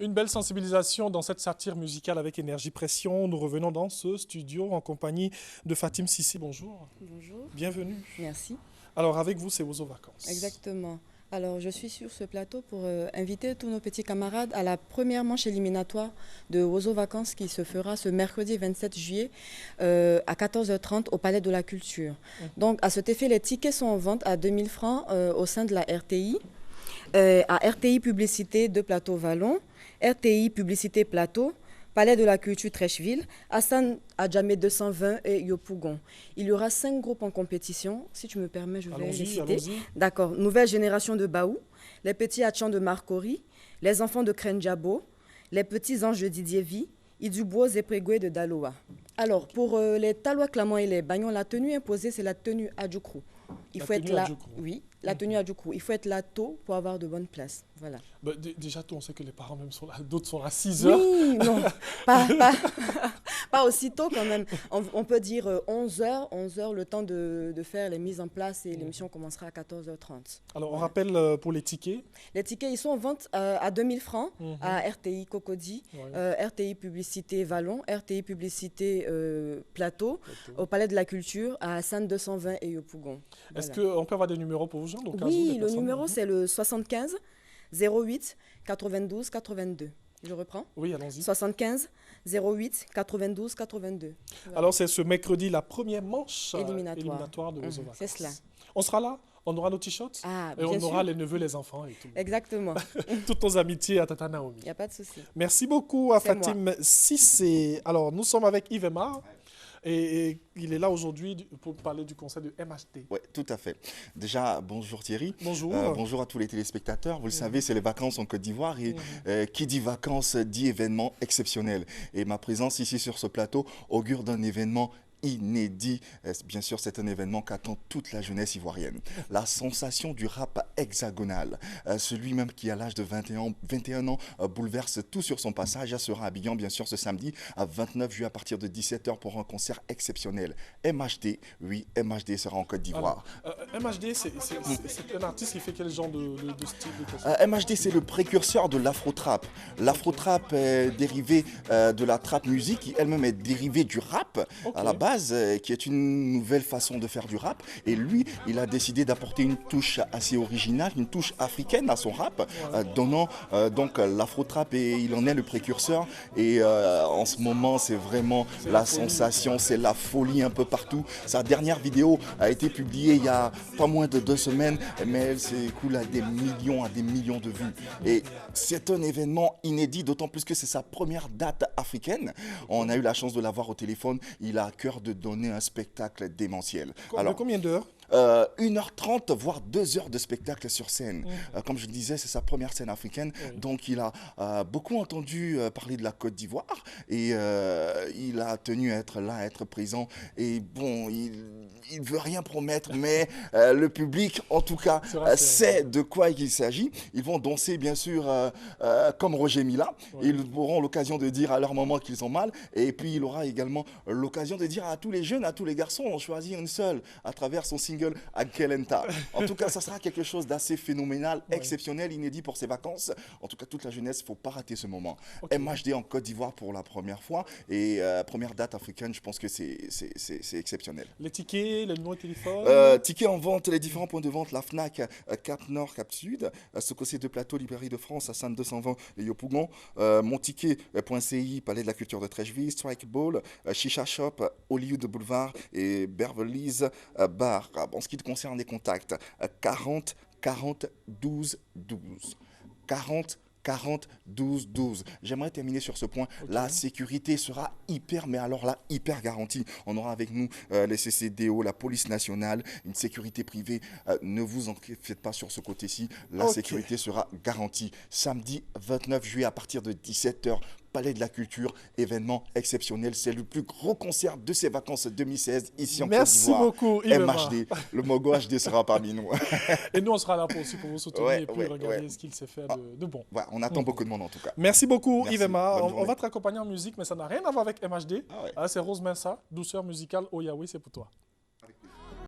Une belle sensibilisation dans cette satire musicale avec Énergie Pression. Nous revenons dans ce studio en compagnie de Fatim Sissi. Bonjour. Bonjour. Bienvenue. Merci. Alors avec vous, c'est Ozo Vacances. Exactement. Alors je suis sur ce plateau pour inviter tous nos petits camarades à la première manche éliminatoire de Ozo Vacances qui se fera ce mercredi 27 juillet à 14h30 au Palais de la Culture. Donc à cet effet, les tickets sont en vente à 2000 francs au sein de la RTI. À RTI Publicité de Plateau Vallon, RTI Publicité Plateau, Palais de la Culture Trècheville, Hassan Adjamé 220 et Yopougon. Il y aura 5 groupes en compétition. Si tu me permets, je vais les citer. D'accord. Nouvelle génération de Baou, les petits Hachans de Marcory, les enfants de Krenjabo, les petits anges de Didier Vie, Idubo Zepregwe de Daloa. Alors, pour les Talois Clamant et les Bagnons, la tenue imposée, c'est la tenue Adjoukrou. Il faut être là. Oui, la tenue Adjoukrou. Il faut être là tôt pour avoir de bonnes places. Voilà. Bah, déjà, on sait que les parents même sont là, d'autres sont là à 6 heures. Oui, non, pas aussi tôt quand même. On peut dire 11h, le temps de faire les mises en place et l'émission commencera à 14h30. Alors, on rappelle pour les tickets. Les tickets, ils sont en vente à 2000 francs à RTI Cocody, RTI Publicité Vallon, RTI Publicité Plateau, au Palais de la Culture, à Hassan 220 et Yopougon. Est-ce qu'on peut avoir des numéros pour vous joindre au cas où Oui, le numéro c'est le 75 08 92 82. Je reprends. Oui, allons-y. 75 08 92 82. Voilà. Alors, c'est ce mercredi la première manche éliminatoire de Ozo Vacances. C'est cela. On sera là, on aura nos t-shirts et on aura les neveux, les enfants et tout. Exactement. Toutes nos amitiés à Tata Naomi. Il n'y a pas de souci. Merci beaucoup à Fatim Sissi. Alors, nous sommes avec Yves Emma. Et il est là aujourd'hui pour parler du concert de MHD. Oui, tout à fait. Déjà, bonjour Thierry. Bonjour. Bonjour à tous les téléspectateurs. Vous le savez, c'est les vacances en Côte d'Ivoire et qui dit vacances dit événement exceptionnel. Et ma présence ici sur ce plateau augure d'un événement inédit. Bien sûr, c'est un événement qu'attend toute la jeunesse ivoirienne. La sensation du rap hexagonal, celui même qui à l'âge de 21 ans bouleverse tout sur son passage, sera habillant bien sûr ce samedi à 29 juillet à partir de 17h pour un concert exceptionnel. MHD, oui, MHD sera en Côte d'Ivoire. MHD, c'est un artiste qui fait quel genre de style MHD, c'est le précurseur de l'afro-trap. L'afro-trap est dérivé de la trap musique qui elle-même est dérivée du rap à la base, qui est une nouvelle façon de faire du rap. Et lui, il a décidé d'apporter une touche assez originale, une touche africaine à son rap, donnant donc l'afro-trap, et il en est le précurseur. Et en ce moment, c'est vraiment la sensation, c'est la folie un peu partout. Sa dernière vidéo a été publiée il y a pas moins de 2 semaines, mais elle s'écoule à des millions de vues. Et c'est un événement inédit, d'autant plus que c'est sa première date africaine. On a eu la chance de l'avoir au téléphone. Il a à cœur de donner un spectacle démentiel. Alors, combien d'heures 1h30, voire 2 heures de spectacle sur scène. Comme je disais, c'est sa première scène africaine. Donc, il a beaucoup entendu parler de la Côte d'Ivoire et il a tenu à être là, à être présent. Et bon, il ne veut rien promettre, mais le public, en tout cas, sait de quoi il s'agit. Ils vont danser, bien sûr, comme Roger Mila. Ils auront l'occasion de dire à leur maman qu'ils ont mal. Et puis, il aura également l'occasion de dire à tous les jeunes, à tous les garçons, on choisit une seule à travers son single Akelenta. En tout cas, ça sera quelque chose d'assez phénoménal, exceptionnel, inédit pour ces vacances. En tout cas, toute la jeunesse, il ne faut pas rater ce moment. MHD en Côte d'Ivoire pour la première fois et première date africaine, je pense que c'est exceptionnel. Les tickets, le numéro de téléphone Tickets en vente, les différents points de vente, la FNAC, Cap Nord, Cap Sud, Sococé de Plateau, Librairie de France, Hassan 220 et Yopougon, monticket.ci, Palais de la Culture de Trècheville, Strike Ball, Chicha Shop, Hollywood Boulevard et Beverly's Bar. En ce qui concerne les contacts, 40 40 12 12. 40 40 12 12. J'aimerais terminer sur ce point. La sécurité sera hyper garantie. On aura avec nous les CCDO, la police nationale, une sécurité privée. Ne vous en faites pas sur ce côté-ci. La sécurité sera garantie. Samedi 29 juillet à partir de 17h. Palais de la Culture, événement exceptionnel. C'est le plus gros concert de ces vacances 2016 ici en Côte d'Ivoire. Merci beaucoup, MHD. Le Mogo HD sera parmi nous. Et nous, on sera là aussi pour vous soutenir et puis regarder ce qu'il sait faire de bon. On attend beaucoup de monde en tout cas. Merci beaucoup, Yves Emma. On va te raccompagner en musique, mais ça n'a rien à voir avec MHD. C'est Rose Mensa, douceur musicale. Oh Yahweh, c'est pour toi.